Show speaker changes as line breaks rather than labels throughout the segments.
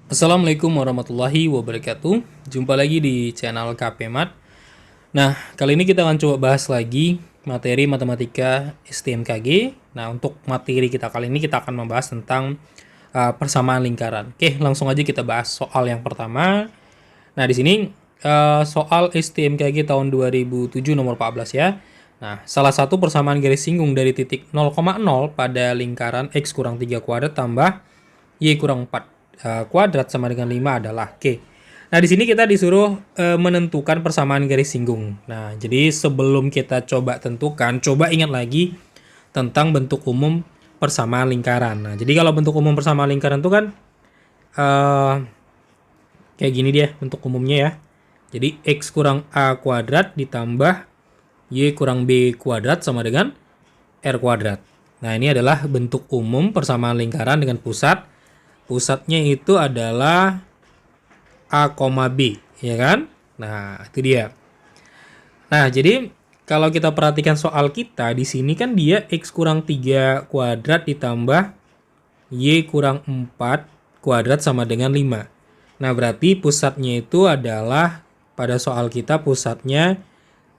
Assalamualaikum warahmatullahi wabarakatuh. Jumpa lagi di channel KP Mat. Nah, kali ini kita akan coba bahas lagi materi matematika STMKG. Nah, untuk materi kita kali ini kita akan membahas tentang persamaan lingkaran. Oke, langsung aja kita bahas soal yang pertama. Nah, di sini soal STMKG tahun 2007 nomor 14 ya. Nah, salah satu persamaan garis singgung dari titik 0,0 pada lingkaran X kurang 3 kuadrat tambah Y kurang 4 kuadrat sama dengan 5 adalah Oke. Nah, di sini kita disuruh menentukan persamaan garis singgung. Nah, jadi sebelum kita coba tentukan, coba ingat lagi tentang bentuk umum persamaan lingkaran. Nah, jadi kalau bentuk umum persamaan lingkaran itu kan eh, kayak gini dia bentuk umumnya ya. Jadi X kurang A kuadrat ditambah Y kurang B kuadrat sama dengan R kuadrat. Nah, ini adalah bentuk umum persamaan lingkaran dengan pusatnya itu adalah A, B, ya kan? Nah, itu dia. Nah, jadi kalau kita perhatikan soal kita, di sini kan dia X kurang 3 kuadrat ditambah Y kurang 4 kuadrat sama dengan 5. Nah, berarti pusatnya itu adalah pada soal kita pusatnya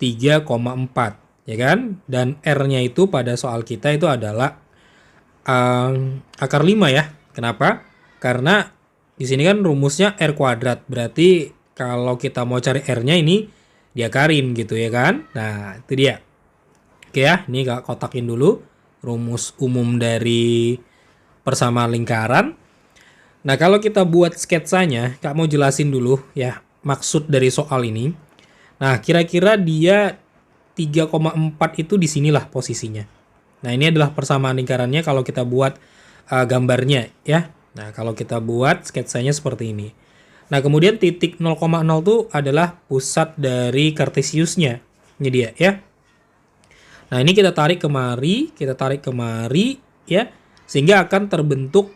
3,4, ya kan? Dan R-nya itu pada soal kita itu adalah akar 5 ya. Kenapa? Karena di sini kan rumusnya R kuadrat. Berarti kalau kita mau cari R-nya ini diakarin gitu ya kan. Nah, itu dia. Oke ya, ini Kak kotakin dulu rumus umum dari persamaan lingkaran. Nah, kalau kita buat sketsanya, Kak mau jelasin dulu ya maksud dari soal ini. Nah, kira-kira dia 3,4 itu di sinilah posisinya. Nah, ini adalah persamaan lingkarannya kalau kita buat gambarnya ya. Nah, kalau kita buat sketsanya seperti ini. Nah, kemudian titik 0,0 itu adalah pusat dari kartesiusnya. Ini dia ya. Nah, ini kita tarik kemari ya. Sehingga akan terbentuk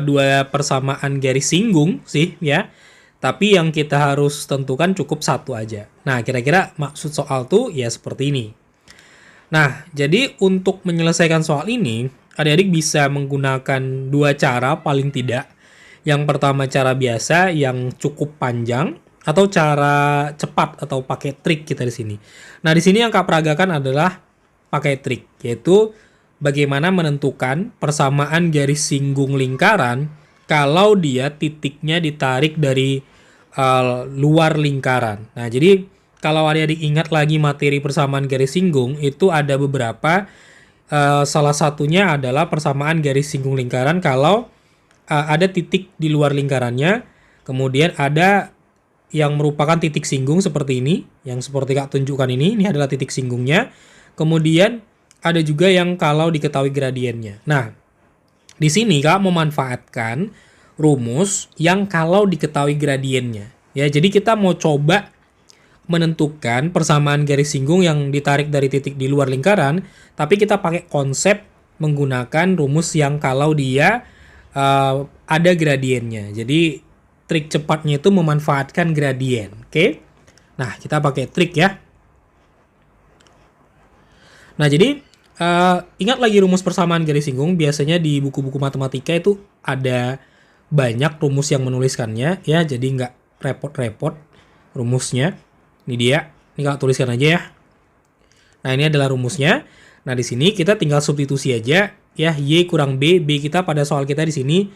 dua persamaan garis singgung sih ya. Tapi yang kita harus tentukan cukup satu aja. Nah, kira-kira maksud soal tuh ya seperti ini. Nah, jadi untuk menyelesaikan soal ini, adik-adik bisa menggunakan dua cara paling tidak. Yang pertama cara biasa yang cukup panjang atau cara cepat atau pakai trik kita di sini. Nah, di sini yang Kak peragakan adalah pakai trik, yaitu bagaimana menentukan persamaan garis singgung lingkaran kalau dia titiknya ditarik dari luar lingkaran. Nah, jadi kalau adik-adik ingat lagi materi persamaan garis singgung, itu ada beberapa. Salah satunya adalah persamaan garis singgung lingkaran kalau ada titik di luar lingkarannya, kemudian ada yang merupakan titik singgung seperti ini, yang seperti Kak tunjukkan ini adalah titik singgungnya. Kemudian ada juga yang kalau diketahui gradiennya. Nah, di sini Kak memanfaatkan rumus yang kalau diketahui gradiennya. Ya, jadi kita mau coba menentukan persamaan garis singgung yang ditarik dari titik di luar lingkaran, tapi kita pakai konsep menggunakan rumus yang kalau dia ada gradiennya. Jadi trik cepatnya itu memanfaatkan gradien. Oke? Nah, kita pakai trik ya. Nah, jadi ingat lagi rumus persamaan garis singgung. Biasanya di buku-buku matematika itu ada banyak rumus yang menuliskannya ya, jadi nggak repot-repot rumusnya. Ini dia. Ini Kak tuliskan aja ya. Nah, ini adalah rumusnya. Nah, di sini kita tinggal substitusi aja ya, Y kurang B. B kita pada soal kita di sini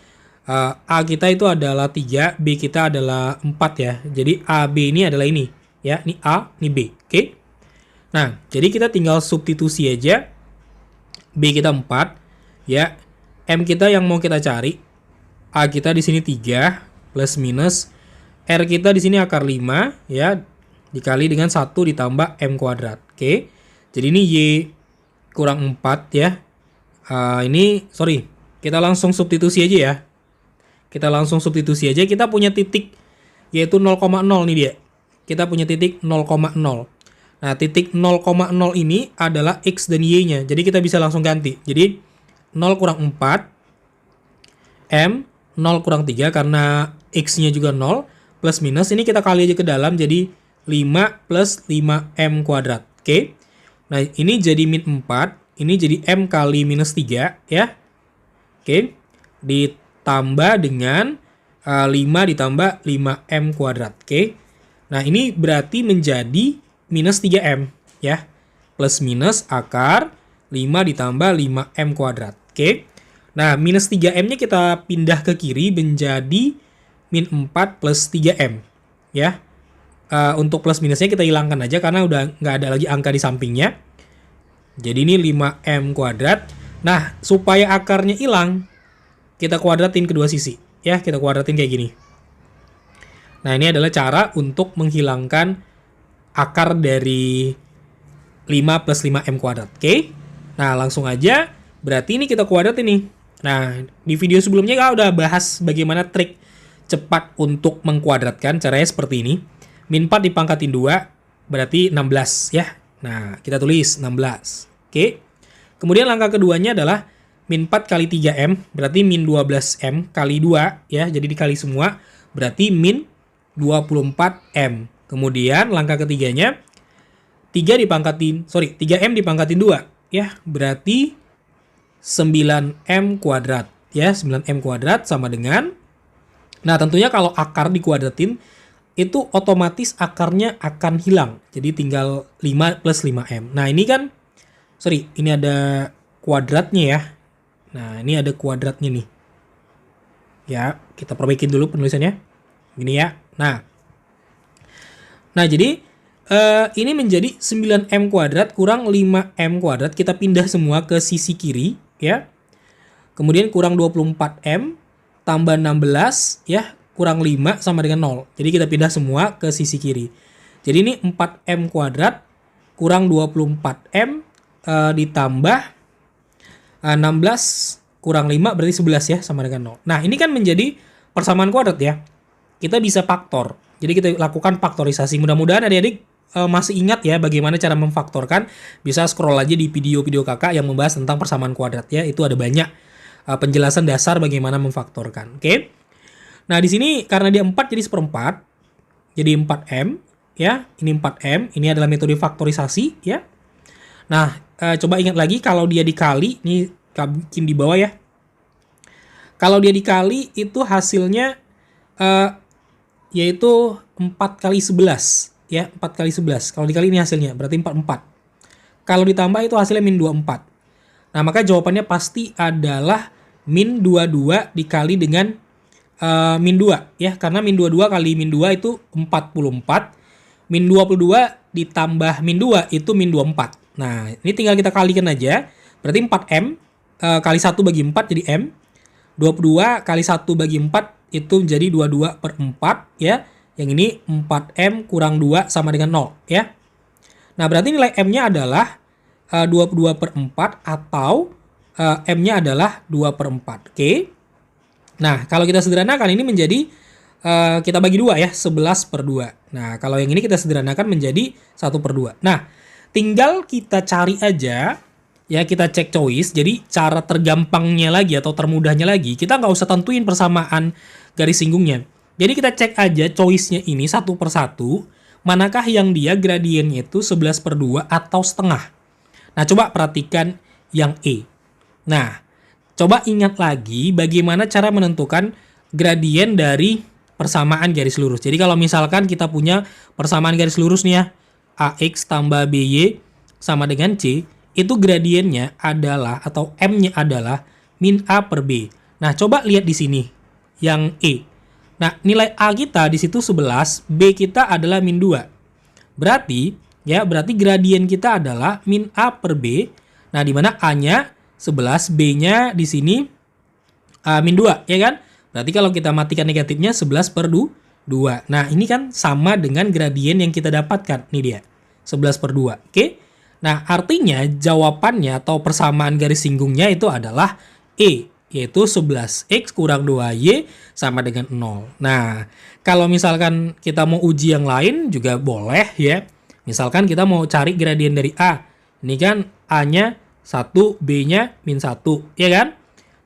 A kita itu adalah 3, B kita adalah 4 ya. Jadi A, B ini adalah ini ya. Ini A, ini B. Oke. Nah, jadi kita tinggal substitusi aja. B kita 4 ya. M kita yang mau kita cari. A kita di sini 3 plus minus R kita di sini akar 5 ya, dikali dengan 1 ditambah M kuadrat. Oke. Jadi ini Y kurang 4 ya. Kita langsung substitusi aja ya. Kita langsung substitusi aja. Kita punya titik yaitu 0,0 nih dia. Kita punya titik 0,0. Nah, titik 0,0 ini adalah X dan Y-nya. Jadi kita bisa langsung ganti. Jadi 0 kurang 4 M 0 kurang 3 karena X-nya juga 0 plus minus. Ini kita kali aja ke dalam jadi 5 plus 5M kuadrat. Oke. Nah, ini jadi min 4. Ini jadi M kali minus 3 ya. Oke. Ditambah dengan 5 ditambah 5M kuadrat. Oke. Nah, ini berarti menjadi minus 3M ya. Plus minus akar 5 ditambah 5M kuadrat. Oke. Nah, minus 3M-nya kita pindah ke kiri menjadi min 4 plus 3M ya. Untuk plus minusnya kita hilangkan aja karena udah nggak ada lagi angka di sampingnya. Jadi ini 5M kuadrat. Nah, supaya akarnya hilang, kita kuadratin kedua sisi. Ya, kita kuadratin kayak gini. Nah, ini adalah cara untuk menghilangkan akar dari 5 plus 5M kuadrat. Oke? Nah, langsung aja. Berarti ini kita kuadratin nih. Nah, di video sebelumnya kita udah bahas bagaimana trik cepat untuk mengkuadratkan. Caranya seperti ini. Min 4 dipangkatin 2, berarti 16 ya. Nah, kita tulis 16. Oke. Kemudian langkah keduanya adalah min 4 kali 3M, berarti min 12M kali 2 ya. Jadi dikali semua, berarti min 24M. Kemudian langkah ketiganya 3M dipangkatin 2 ya. Berarti 9M kuadrat ya. 9M kuadrat sama dengan, nah tentunya kalau akar dikuadratin itu otomatis akarnya akan hilang. Jadi tinggal 5 plus 5M. Nah ini kan, ini ada kuadratnya ya. Nah ini ada kuadratnya nih. Ya, kita perbaikin dulu penulisannya. Gini ya. Nah jadi ini menjadi 9M kuadrat kurang 5M kuadrat. Kita pindah semua ke sisi kiri ya. Kemudian kurang 24M tambah 16 ya. Kurang 5 sama dengan 0. Jadi kita pindah semua ke sisi kiri. Jadi ini 4M kuadrat kurang 24M ditambah 16 kurang 5 berarti 11 ya sama dengan 0. Nah ini kan menjadi persamaan kuadrat ya. Kita bisa faktor. Jadi kita lakukan faktorisasi. Mudah-mudahan adik-adik masih ingat ya bagaimana cara memfaktorkan. Bisa scroll aja di video-video kakak yang membahas tentang persamaan kuadrat ya. Itu ada banyak penjelasan dasar bagaimana memfaktorkan. Oke. Nah, di sini karena dia 4 jadi seperempat. Jadi 4M ya. Ini 4M, ini adalah metode faktorisasi ya. Nah, coba ingat lagi kalau dia dikali, ini bikin di bawah ya. Kalau dia dikali itu hasilnya yaitu 4 kali 11 ya, 4 kali 11. Kalau dikali ini hasilnya berarti 44. Kalau ditambah itu hasilnya min 24. Nah, maka jawabannya pasti adalah min 22 dikali dengan min 2 ya, karena min 22 kali min 2 itu 44, min 22 ditambah min 2 itu min 24. Nah ini tinggal kita kalikan aja, berarti 4M kali 1 bagi 4 jadi M, 22 kali 1 bagi 4 itu jadi 22 per 4 ya, yang ini 4M kurang 2 sama dengan 0 ya. Nah berarti nilai M-nya adalah 22 per 4 atau M-nya adalah 2 per 4. Oke. Nah, kalau kita sederhanakan ini menjadi, kita bagi 2 ya, 11 per 2. Nah, kalau yang ini kita sederhanakan menjadi 1 per 2. Nah, tinggal kita cari aja, ya kita cek choice. Jadi, cara tergampangnya lagi atau termudahnya lagi, kita nggak usah tentuin persamaan garis singgungnya. Jadi, kita cek aja choice-nya ini 1 per 1, manakah yang dia gradiennya itu 11 per 2 atau setengah. Nah, coba perhatikan yang E. Nah, coba ingat lagi bagaimana cara menentukan gradien dari persamaan garis lurus. Jadi kalau misalkan kita punya persamaan garis lurus nih ya, AX tambah BY sama dengan C, itu gradiennya adalah atau M-nya adalah min A per B. Nah, coba lihat di sini yang E. Nah, nilai A kita di situ 11, B kita adalah min 2. Berarti gradien kita adalah min A per B. Nah, di mana A-nya 11, B-nya di sini min 2, ya kan? Berarti kalau kita matikan negatifnya 11 per 2. Nah, ini kan sama dengan gradien yang kita dapatkan. Ini dia, 11 per 2. Oke? Nah, artinya jawabannya atau persamaan garis singgungnya itu adalah E, yaitu 11X kurang 2Y sama dengan 0. Nah, kalau misalkan kita mau uji yang lain juga boleh ya. Misalkan kita mau cari gradien dari A. Ini kan A-nya 1, B-nya min 1, ya kan?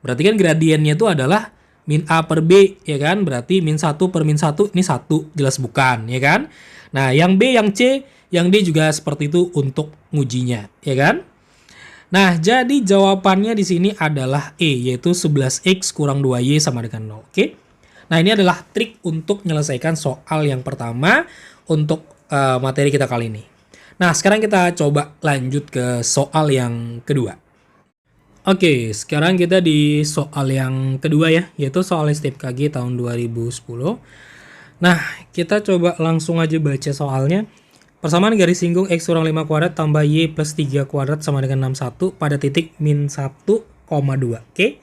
Berarti kan gradiennya itu adalah min A per B, ya kan? Berarti min 1 per min 1, ini 1, jelas bukan, ya kan? Nah, yang B, yang C, yang D juga seperti itu untuk ngujinya, ya kan? Nah, jadi jawabannya di sini adalah E, yaitu 11X kurang 2Y sama dengan 0, oke? Nah, ini adalah trik untuk menyelesaikan soal yang pertama untuk materi kita kali ini. Nah, sekarang kita coba lanjut ke soal yang kedua. Oke, sekarang kita di soal yang kedua ya, yaitu soal STIP-KG tahun 2010. Nah, kita coba langsung aja baca soalnya. Persamaan garis singgung X kurang 5 kuadrat tambah Y plus 3 kuadrat sama dengan 61 pada titik min 1,2. Oke.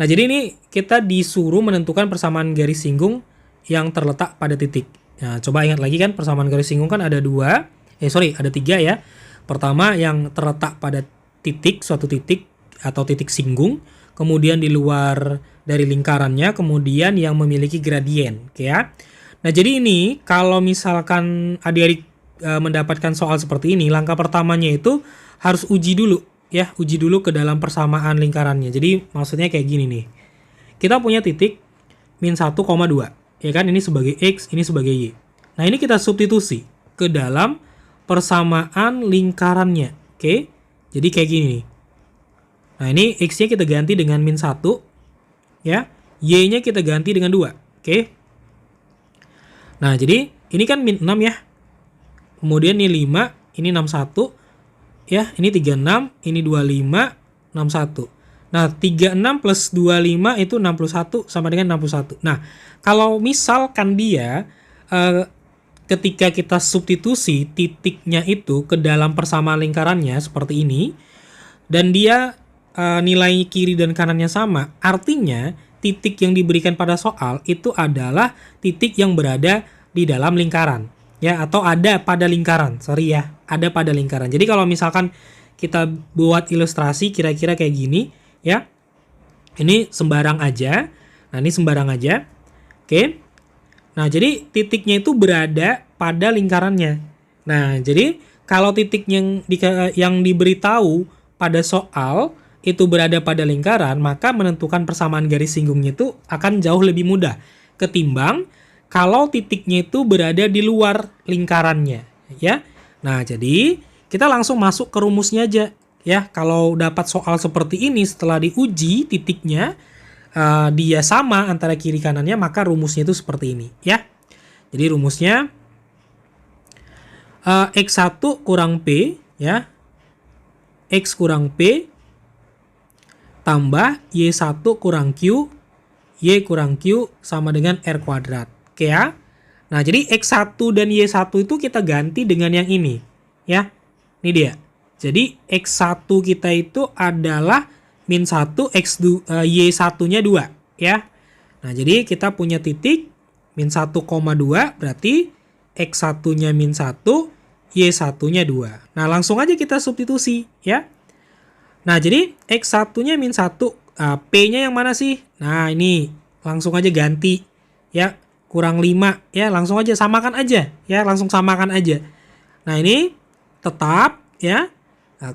Nah, jadi ini kita disuruh menentukan persamaan garis singgung yang terletak pada titik. Nah, coba ingat lagi kan, persamaan garis singgung kan ada ada 3 ya. Pertama yang terletak pada titik, suatu titik atau titik singgung, kemudian di luar dari lingkarannya, kemudian yang memiliki gradien, oke ya. Nah, jadi ini kalau misalkan adik-adik mendapatkan soal seperti ini, langkah pertamanya itu harus uji dulu ya, uji dulu ke dalam persamaan lingkarannya. Jadi maksudnya kayak gini nih. Kita punya titik min 1,2, ya kan, ini sebagai X, ini sebagai Y. Nah, ini kita substitusi ke dalam persamaan lingkarannya. Oke. Jadi kayak gini nih. Nah, ini X-nya kita ganti dengan min 1, ya. Y-nya kita ganti dengan 2, oke. Nah, jadi ini kan min 6 ya. Kemudian ini 5, ini 61, ya. Ini 36, ini 25, 61. Nah, 36 plus 25 itu 61 sama dengan 61. Nah, kalau misalkan dia ketika kita substitusi titiknya itu ke dalam persamaan lingkarannya seperti ini, dan dia nilai kiri dan kanannya sama, artinya titik yang diberikan pada soal itu adalah titik yang berada di dalam lingkaran, ya, atau ada pada lingkaran, ada pada lingkaran. Jadi kalau misalkan kita buat ilustrasi kira-kira kayak gini, ya, ini sembarang aja, nah ini sembarang aja, oke. Nah, jadi titiknya itu berada pada lingkarannya. Nah, jadi kalau titik yang diberitahu pada soal itu berada pada lingkaran, maka menentukan persamaan garis singgungnya itu akan jauh lebih mudah ketimbang kalau titiknya itu berada di luar lingkarannya, ya. Nah, jadi kita langsung masuk ke rumusnya aja, ya. Kalau dapat soal seperti ini setelah diuji titiknya dia sama antara kiri kanannya, maka rumusnya itu seperti ini, ya. Jadi rumusnya X1 kurang P, ya. X kurang P tambah Y1 kurang Q, Y kurang Q sama dengan R kuadrat. Oke ya. Nah, jadi X1 dan Y1 itu kita ganti dengan yang ini. Ya, ini dia. Jadi X1 kita itu adalah min 1, Y1-nya 2. Ya. Nah, jadi kita punya titik min 1,2 berarti X1-nya min 1, Y1-nya 2. Nah, langsung aja kita substitusi. Ya. Nah, jadi X1-nya min 1, P-nya yang mana sih? Nah, ini langsung aja ganti, ya, kurang 5, ya, langsung aja samakan aja, ya, langsung samakan aja. Nah, ini tetap, ya,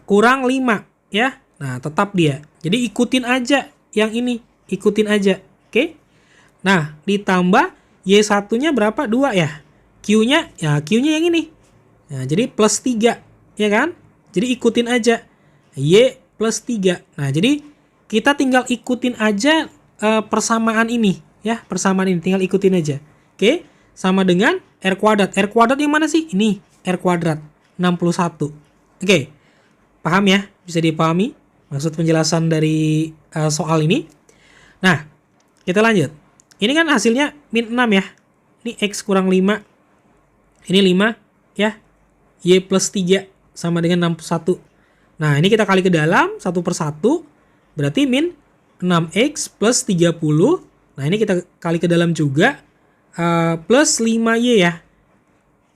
kurang 5, ya, nah, tetap dia. Jadi ikutin aja yang ini, ikutin aja, oke? Nah, ditambah Y1-nya berapa? 2 ya? Q-nya yang ini. Nah, jadi plus 3, ya kan? Jadi ikutin aja. Y plus 3. Nah, jadi kita tinggal ikutin aja persamaan ini, ya, persamaan ini tinggal ikutin aja. Oke, sama dengan R kuadrat. R kuadrat yang mana sih? Ini R kuadrat 61. Oke, paham ya? Bisa dipahami maksud penjelasan dari soal ini. Nah, kita lanjut. Ini kan hasilnya min 6 ya. Ini X kurang 5. Ini 5 ya. Y plus 3 sama dengan 61. Nah, ini kita kali ke dalam, 1 per 1, berarti min 6X plus 30. Nah, ini kita kali ke dalam juga, plus 5Y ya.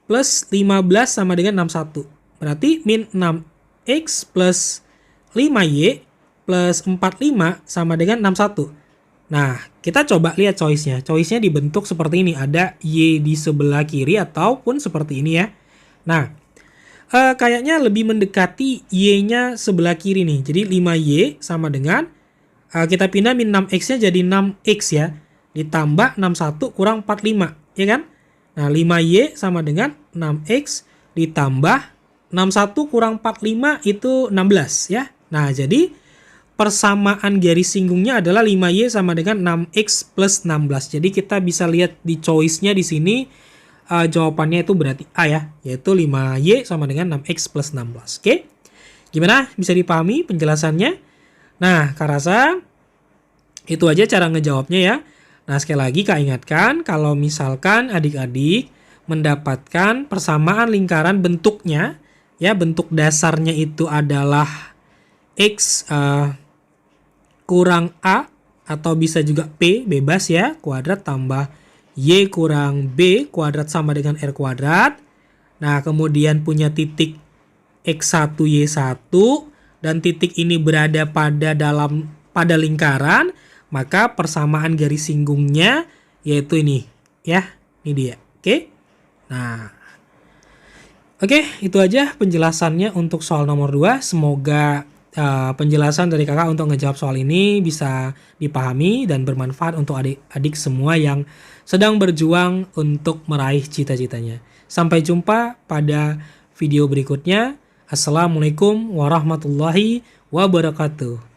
Plus 15 sama dengan 61. Berarti min 6X plus 5Y plus 45 sama dengan 61. Nah, kita coba lihat choice-nya. Choice-nya dibentuk seperti ini. Ada Y di sebelah kiri ataupun seperti ini ya. Nah, kayaknya lebih mendekati Y-nya sebelah kiri nih. Jadi 5Y sama dengan, kita pindah min 6X-nya jadi 6X ya. Ditambah 61 kurang 45, ya kan? Nah, 5Y sama dengan 6X ditambah 61 kurang 45 itu 16 ya. Nah, jadi persamaan garis singgungnya adalah 5Y sama dengan 6X plus 16. Jadi kita bisa lihat di choice-nya di sini jawabannya itu berarti A ya, yaitu 5Y sama dengan 6X plus 16. Oke? Gimana? Bisa dipahami penjelasannya? Nah, Kak rasa itu aja cara ngejawabnya ya. Nah, sekali lagi Kak ingatkan kalau misalkan adik-adik mendapatkan persamaan lingkaran bentuknya, ya bentuk dasarnya itu adalah X kurang A atau bisa juga P, bebas ya, kuadrat tambah Y kurang B kuadrat sama dengan R kuadrat. Nah, kemudian punya titik X1, Y1 dan titik ini berada pada lingkaran, maka persamaan garis singgungnya yaitu ini ya, ini dia. Oke. Nah, oke, itu aja penjelasannya untuk soal nomor 2. Semoga penjelasan dari kakak untuk ngejawab soal ini bisa dipahami dan bermanfaat untuk adik-adik semua yang sedang berjuang untuk meraih cita-citanya. Sampai jumpa pada video berikutnya. Assalamualaikum warahmatullahi wabarakatuh.